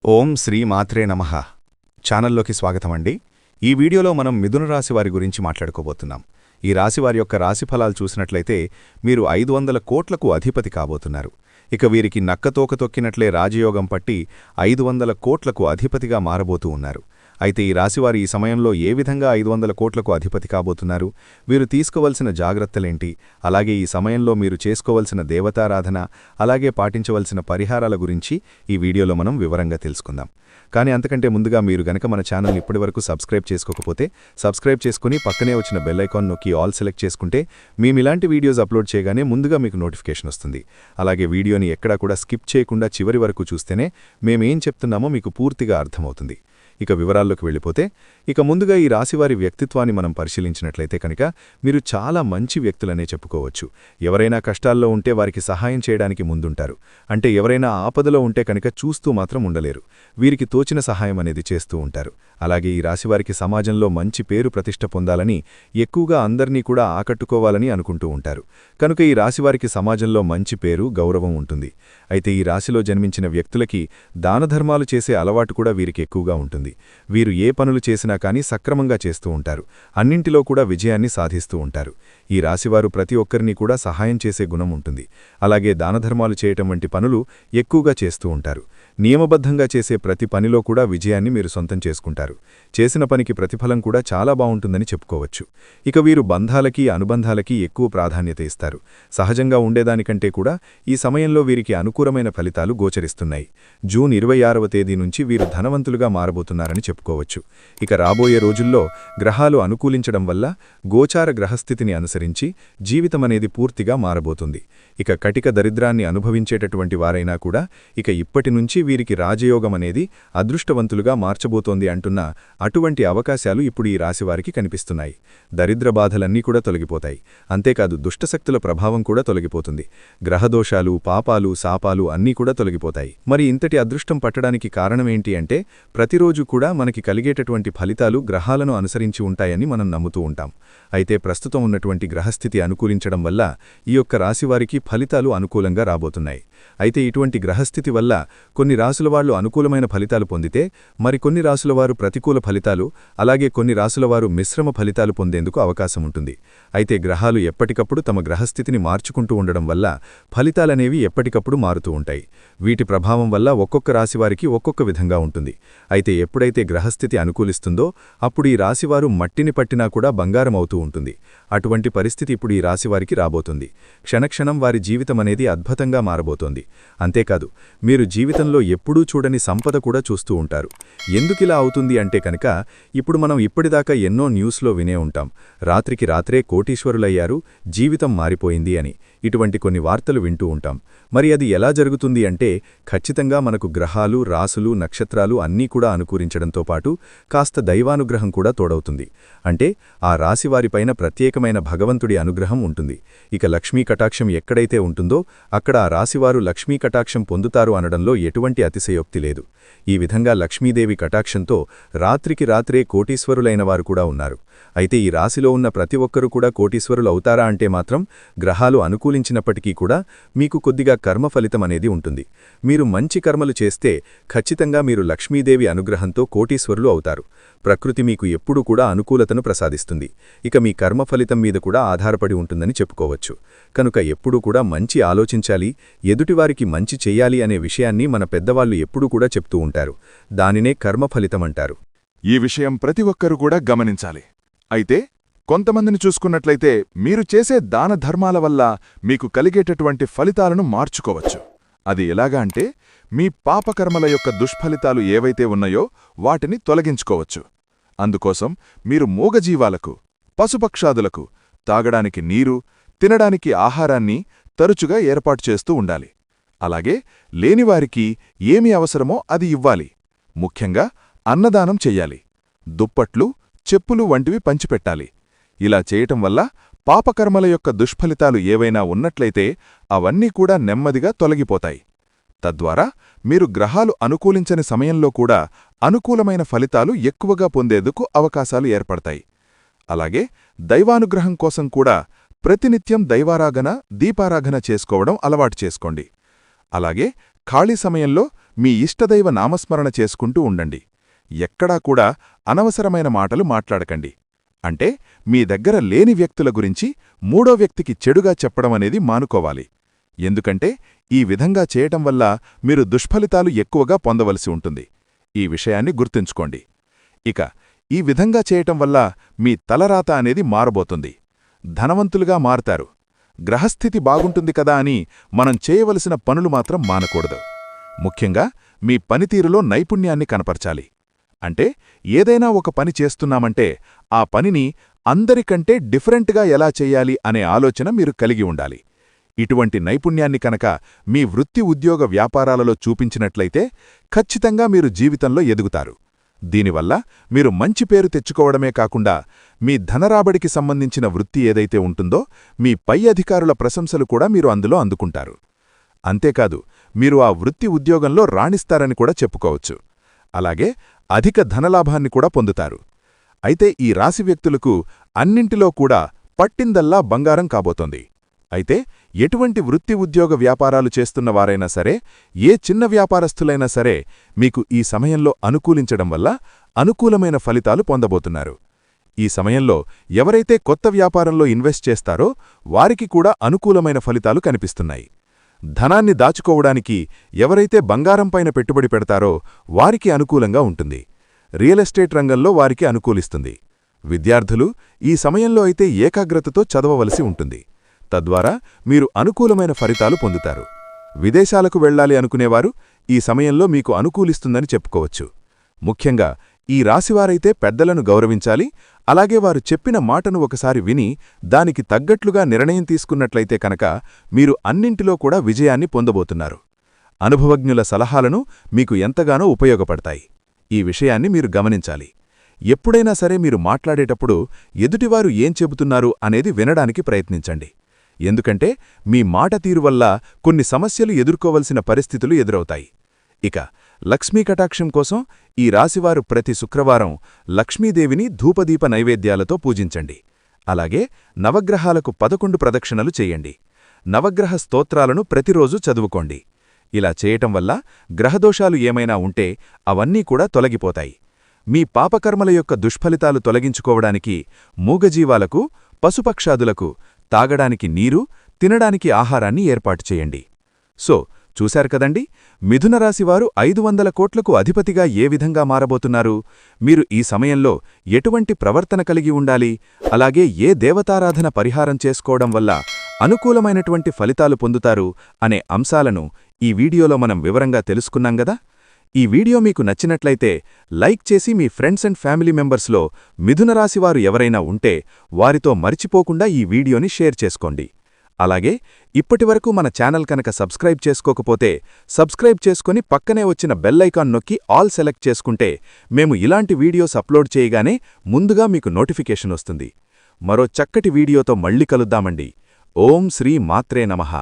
ఓం శ్రీ మాత్రే నమః ఛానల్లోకి స్వాగతమండి. ఈ వీడియోలో మనం మిథున రాశి వారి గురించి మాట్లాడుకోబోతున్నాం. ఈ రాశివారి యొక్క రాశిఫలాలు చూసినట్లయితే మీరు 500 కోట్లకు అధిపతి కాబోతున్నారు. ఇక వీరికి నక్కతోక తొక్కినట్లే రాజయోగం పట్టి 500 కోట్లకు అధిపతిగా మారబోతూ ఉన్నారు. అయితే ఈ రాశివారి ఈ సమయంలో ఏ విధంగా 500 కోట్లకు అధిపతి కాబోతున్నారు, వీరు తీసుకోవలసిన జాగ్రత్తలేంటి, అలాగే ఈ సమయంలో మీరు చేసుకోవలసిన దేవతారాధన, అలాగే పాటించవలసిన పరిహారాల గురించి ఈ వీడియోలో మనం వివరంగా తెలుసుకుందాం. కానీ అంతకంటే ముందుగా మీరు గనక మన ఛానల్ని ఇప్పటివరకు సబ్స్క్రైబ్ చేసుకోకపోతే సబ్స్క్రైబ్ చేసుకుని పక్కనే వచ్చిన బెల్ ఐకాన్ నొక్కి ఆల్ సెలెక్ట్ చేసుకుంటే మేమిలాంటి వీడియోస్ అప్లోడ్ చేయగానే ముందుగా మీకు నోటిఫికేషన్ వస్తుంది. అలాగే వీడియోని ఎక్కడా కూడా స్కిప్ చేయకుండా చివరి వరకు చూస్తేనే మేమేం చెప్తున్నామో మీకు పూర్తిగా అర్థమవుతుంది. ఇక వివరాల్లోకి వెళ్ళిపోతే, ఇక ముందుగా ఈ రాశివారి వ్యక్తిత్వాన్ని మనం పరిశీలించినట్లయితే కనుక మీరు చాలా మంచి వ్యక్తులనే చెప్పుకోవచ్చు. ఎవరైనా కష్టాల్లో ఉంటే వారికి సహాయం చేయడానికి ముందుంటారు. అంటే ఎవరైనా ఆపదలో ఉంటే కనుక చూస్తూ మాత్రం ఉండలేరు. వీరికి తోచిన సహాయం అనేది చేస్తూ ఉంటారు. అలాగే ఈ రాశివారికి సమాజంలో మంచి పేరు ప్రతిష్ట పొందాలని, ఎక్కువగా అందర్నీ కూడా ఆకట్టుకోవాలని అనుకుంటూ ఉంటారు. కనుక ఈ రాశివారికి సమాజంలో మంచి పేరు, గౌరవం ఉంటుంది. అయితే ఈ రాశిలో జన్మించిన వ్యక్తులకి దానధర్మాలు చేసే అలవాటు కూడా వీరికి ఎక్కువగా ఉంటుంది. వీరు ఏ పనులు చేసినా కానీ సక్రమంగా చేస్తూ ఉంటారు. అన్నింటిలో కూడా విజయాన్ని సాధిస్తూ ఉంటారు. ఈ రాశివారు ప్రతి ఒక్కరినీ కూడా సహాయం చేసే గుణం ఉంటుంది. అలాగే దానధర్మాలు చేయటం వంటి పనులు ఎక్కువగా చేస్తూ ఉంటారు. నియమబద్ధంగా చేసే ప్రతి పనిలో కూడా విజయాన్ని మీరు సొంతం చేసుకుంటారు. చేసిన పనికి ప్రతిఫలం కూడా చాలా బావుంటుందని చెప్పుకోవచ్చు. ఇక వీరు బంధాలకి, అనుబంధాలకి ఎక్కువ ప్రాధాన్యత ఇస్తారు. సహజంగా ఉండేదానికంటే కూడా ఈ సమయంలో వీరికి అనుకూలమైన ఫలితాలు గోచరిస్తున్నాయి. జూన్ 26వ తేదీ నుంచి వీరు ధనవంతులుగా మారబోతున్నారని చెప్పుకోవచ్చు. ఇక రాబోయే రోజుల్లో గ్రహాలు అనుకూలించడం వల్ల గోచార గ్రహస్థితిని అనుసరించి జీవితమనేది పూర్తిగా మారబోతుంది. ఇక కటిక దరిద్రాన్ని అనుభవించేటటువంటి వారైనా కూడా ఇక ఇప్పటి నుంచి వీరికి రాజయోగం అనేది అదృష్టవంతులుగా మార్చబోతోంది అంటున్న అటువంటి అవకాశాలు ఇప్పుడు ఈ రాశివారికి కనిపిస్తున్నాయి. దరిద్ర బాధలన్నీ కూడా తొలగిపోతాయి. అంతేకాదు దుష్టశక్తుల ప్రభావం కూడా తొలగిపోతుంది. గ్రహదోషాలు, పాపాలు, శాపాలు అన్నీ కూడా తొలగిపోతాయి. మరి ఇంతటి అదృష్టం పట్టడానికి కారణమేంటి అంటే, ప్రతిరోజు కూడా మనకి కలిగేటటువంటి ఫలితాలు గ్రహాలను అనుసరించి ఉంటాయని మనం నమ్ముతూ ఉంటాం. అయితే ప్రస్తుతం ఉన్నటువంటి గ్రహస్థితి అనుకూలించడం వల్ల ఈ యొక్క రాశివారికి ఫలితాలు అనుకూలంగా రాబోతున్నాయి. అయితే ఇటువంటి గ్రహస్థితి వల్ల కొన్ని రాసుల వాళ్ళు అనుకూలమైన ఫలితాలు పొందితే, మరికొన్ని రాసుల వారు ప్రతికూల ఫలితాలు, అలాగే కొన్ని రాసుల వారు మిశ్రమ ఫలితాలు పొందేందుకు అవకాశం ఉంటుంది. అయితే గ్రహాలు ఎప్పటికప్పుడు తమ గ్రహస్థితిని మార్చుకుంటూ ఉండడం వల్ల ఫలితాలనేవి ఎప్పటికప్పుడు మారుతూ ఉంటాయి. వీటి ప్రభావం వల్ల ఒక్కొక్క రాశివారికి ఒక్కొక్క విధంగా ఉంటుంది. అయితే ఎప్పుడైతే గ్రహస్థితి అనుకూలిస్తుందో అప్పుడు ఈ రాశివారు మట్టిని పట్టినా కూడా బంగారం అవుతూ ఉంటుంది. అటువంటి పరిస్థితి ఇప్పుడు ఈ రాశివారికి రాబోతుంది. క్షణక్షణం వారి జీవితమనేది అద్భుతంగా మారబోతోంది. అంతేకాదు మీరు జీవితంలో ఎప్పుడూ చూడని సంపద కూడా చూస్తూ ఉంటారు. ఎందుకిలా అవుతుంది అంటే కనుక, ఇప్పుడు మనం ఇప్పటిదాకా ఎన్నో న్యూస్లో వినే ఉంటాం, రాత్రికి రాత్రే కోటీశ్వరులయ్యారు, జీవితం మారిపోయింది అని. ఇటువంటి కొన్ని వార్తలు వింటూ ఉంటాం. మరి అది ఎలా జరుగుతుంది అంటే, ఖచ్చితంగా మనకు గ్రహాలు, రాసులు, నక్షత్రాలు అన్నీ కూడా అనుకూలించడంతో పాటు కాస్త దైవానుగ్రహం కూడా తోడవుతుంది. అంటే ఆ రాశివారిపైన ప్రత్యేకమైన భగవంతుడి అనుగ్రహం ఉంటుంది. ఇక లక్ష్మీ కటాక్షం ఎక్కడైతే ఉంటుందో అక్కడ ఆ రాశివారు లక్ష్మీ కటాక్షం పొందుతారు అనడంలో ఎటువంటి అతిశయోక్తి లేదు. ఈ విధంగా లక్ష్మీదేవి కటాక్షంతో రాత్రికి రాత్రే కోటీశ్వరులైన వారు కూడా ఉన్నారు. అయితే ఈ రాశిలో ఉన్న ప్రతి ఒక్కరూ కూడా కోటీశ్వరులు అవుతారా అంటే మాత్రం, గ్రహాలు అనుకూలించినప్పటికీ కూడా మీకు కొద్దిగా కర్మ ఫలితం అనేది ఉంటుంది. మీరు మంచి కర్మలు చేస్తే ఖచ్చితంగా మీరు లక్ష్మీదేవి అనుగ్రహంతో కోటీశ్వరులు అవుతారు. ప్రకృతి మీకు ఎప్పుడూ కూడా అనుకూలతను ప్రసాదిస్తుంది. ఇక మీ కర్మ ఫలితం మీద కూడా ఆధారపడి ఉంటుందని చెప్పుకోవచ్చు. కనుక ఎప్పుడూ కూడా మంచి ఆలోచించాలి, ఎదుటివారికి మంచి చెయ్యాలి అనే విషయాన్ని మన పెద్దవాళ్లు ఎప్పుడూ కూడా చెప్తూ ఉంటారు. దానినే కర్మ ఫలితమంటారు. ఈ విషయం ప్రతి ఒక్కరూ కూడా గమనించాలి. అయితే కొంతమందిని చూసుకున్నట్లయితే మీరు చేసే దాన ధర్మాల వల్ల మీకు కలిగేటటువంటి ఫలితాలను మార్చుకోవచ్చు. అది ఎలాగా అంటే, మీ పాపకర్మల యొక్క దుష్ఫలితాలు ఏవైతే ఉన్నాయో వాటిని తొలగించుకోవచ్చు. అందుకోసం మీరు మూగజీవాలకు, పశుపక్షాదులకు తాగడానికి నీరు, తినడానికి ఆహారాన్ని తరచుగా ఏర్పాటు చేస్తూ ఉండాలి. అలాగే లేనివారికి ఏమి అవసరమో అది ఇవ్వాలి. ముఖ్యంగా అన్నదానం చెయ్యాలి. దుప్పట్లు, చెప్పులు వంటివి పంచిపెట్టాలి. ఇలా చేయటం వల్ల పాపకర్మల యొక్క దుష్ఫలితాలు ఏవైనా ఉన్నట్లయితే అవన్నీ కూడా నెమ్మదిగా తొలగిపోతాయి. తద్వారా మీరు గ్రహాలు అనుకూలించని సమయంలో కూడా అనుకూలమైన ఫలితాలు ఎక్కువగా పొందేందుకు అవకాశాలు ఏర్పడతాయి. అలాగే దైవానుగ్రహం కోసం కూడా ప్రతినిత్యం దైవారాధన, దీపారాధన చేసుకోవడం అలవాటు చేసుకోండి. అలాగే ఖాళీ సమయంలో మీ ఇష్టదైవ నామస్మరణ చేసుకుంటూ ఉండండి. ఎక్కడా కూడా అనవసరమైన మాటలు మాట్లాడకండి. అంటే మీ దగ్గర లేని వ్యక్తుల గురించి మూడో వ్యక్తికి చెడుగా చెప్పడమనేది మానుకోవాలి. ఎందుకంటే ఈ విధంగా చేయటం వల్ల మీరు దుష్ఫలితాలు ఎక్కువగా పొందవలసి ఉంటుంది. ఈ విషయాన్ని గుర్తుంచుకోండి. ఇక ఈ విధంగా చేయటం వల్ల మీ తలరాత అనేది మారబోతుంది. ధనవంతులుగా మారుతారు. గ్రహస్థితి బాగుంటుంది కదా అని మనం చేయవలసిన పనులు మాత్రం మానకూడదు. ముఖ్యంగా మీ పనితీరులో నైపుణ్యాన్ని కనపరచాలి. అంటే ఏదైనా ఒక పని చేస్తున్నామంటే ఆ పనిని అందరికంటే డిఫరెంట్గా ఎలా చెయ్యాలి అనే ఆలోచన మీరు కలిగి ఉండాలి. ఇటువంటి నైపుణ్యాన్ని కనుక మీ వృత్తి ఉద్యోగ వ్యాపారాలలో చూపించినట్లయితే ఖచ్చితంగా మీరు జీవితంలో ఎదుగుతారు. దీనివల్ల మీరు మంచి పేరు తెచ్చుకోవడమే కాకుండా మీ ధనరాబడికి సంబంధించిన వృత్తి ఏదైతే ఉంటుందో మీ పై అధికారుల ప్రశంసలు కూడా మీరు అందులో అందుకుంటారు. అంతేకాదు మీరు ఆ వృత్తి ఉద్యోగంలో రాణిస్తారని కూడా చెప్పుకోవచ్చు. అలాగే అధిక ధనలాభాన్ని కూడా పొందుతారు. అయితే ఈ రాశి వ్యక్తులకు అన్నింటిలో కూడా పట్టిందల్లా బంగారం కాబోతోంది. అయితే ఎటువంటి వృత్తి ఉద్యోగ వ్యాపారాలు చేస్తున్నవారైనా సరే, ఏ చిన్న వ్యాపారస్తులైనా సరే మీకు ఈ సమయంలో అనుకూలించడం వల్ల అనుకూలమైన ఫలితాలు పొందబోతున్నారు. ఈ సమయంలో ఎవరైతే కొత్త వ్యాపారంలో ఇన్వెస్ట్ చేస్తారో వారికి కూడా అనుకూలమైన ఫలితాలు కనిపిస్తున్నాయి. ధనాన్ని దాచుకోవడానికి ఎవరైతే బంగారంపైన పెట్టుబడి పెడతారో వారికి అనుకూలంగా ఉంటుంది. రియల్ ఎస్టేట్ రంగంలో వారికి అనుకూలిస్తుంది. విద్యార్థులు ఈ సమయంలో అయితే ఏకాగ్రతతో చదవవలసి ఉంటుంది. తద్వారా మీరు అనుకూలమైన ఫలితాలు పొందుతారు. విదేశాలకు వెళ్లాలి అనుకునేవారు ఈ సమయంలో మీకు అనుకూలిస్తుందని చెప్పుకోవచ్చు. ముఖ్యంగా ఈ రాశివారైతే పెద్దలను గౌరవించాలి. అలాగే వారు చెప్పిన మాటను ఒకసారి విని దానికి తగ్గట్లుగా నిర్ణయం తీసుకున్నట్లయితే కనుక మీరు అన్నింటిలో కూడా విజయాన్ని పొందబోతున్నారు. అనుభవజ్ఞుల సలహాలను మీకు ఎంతగానో ఉపయోగపడతాయి. ఈ విషయాన్ని మీరు గమనించాలి. ఎప్పుడైనా సరే మీరు మాట్లాడేటప్పుడు ఎదుటివారు ఏం చెబుతున్నారు అనేది వినడానికి ప్రయత్నించండి. ఎందుకంటే మీ మాట తీరు వల్ల కొన్ని సమస్యలు ఎదుర్కోవలసిన పరిస్థితులు ఎదురవుతాయి. ఇక లక్ష్మీ కటాక్షం కోసం ఈ రాశివారు ప్రతి శుక్రవారం లక్ష్మీదేవిని ధూపదీప నైవేద్యాలతో పూజించండి. అలాగే నవగ్రహాలకు 11 ప్రదక్షిణలు చెయ్యండి. నవగ్రహ స్తోత్రాలను ప్రతిరోజు చదువుకోండి. ఇలా చేయటం వల్ల గ్రహదోషాలు ఏమైనా ఉంటే అవన్నీ కూడా తొలగిపోతాయి. మీ పాపకర్మల యొక్క దుష్ఫలితాలు తొలగించుకోవడానికి మూగజీవాలకు, పశుపక్షాదులకు తాగడానికి నీరు, తినడానికి ఆహారాన్ని ఏర్పాటు చేయండి. సో చూశారు కదండి, మిథునరాశివారు 500 కోట్లకు అధిపతిగా ఏ విధంగా మారబోతున్నారు. మీరు ఈ సమయంలో ఎటువంటి ప్రవర్తన కలిగి ఉండాలి, అలాగే ఏ దేవతారాధన పరిహారం చేసుకోవడం వల్ల అనుకూలమైనటువంటి ఫలితాలు పొందుతారు అనే అంశాలను ఈ వీడియోలో మనం వివరంగా తెలుసుకున్నాం గదా. ఈ వీడియో మీకు నచ్చినట్లయితే లైక్ చేసి మీ ఫ్రెండ్స్ అండ్ ఫ్యామిలీ మెంబర్స్లో మిథునరాశివారు ఎవరైనా ఉంటే వారితో మర్చిపోకుండా ఈ వీడియోని షేర్ చేసుకోండి. అలాగే ఇప్పటివరకు మన ఛానల్ కనుక సబ్స్క్రైబ్ చేసుకోకపోతే సబ్స్క్రైబ్ చేసుకుని పక్కనే వచ్చిన బెల్ ఐకాన్ నొక్కి ఆల్ సెలెక్ట్ చేసుకుంటే మేము ఇలాంటి వీడియోస్ అప్లోడ్ చేయగానే ముందుగా మీకు నోటిఫికేషన్ వస్తుంది. మరో చక్కటి వీడియోతో మళ్ళీ కలుద్దామండి. ఓం శ్రీ మాత్రే నమః.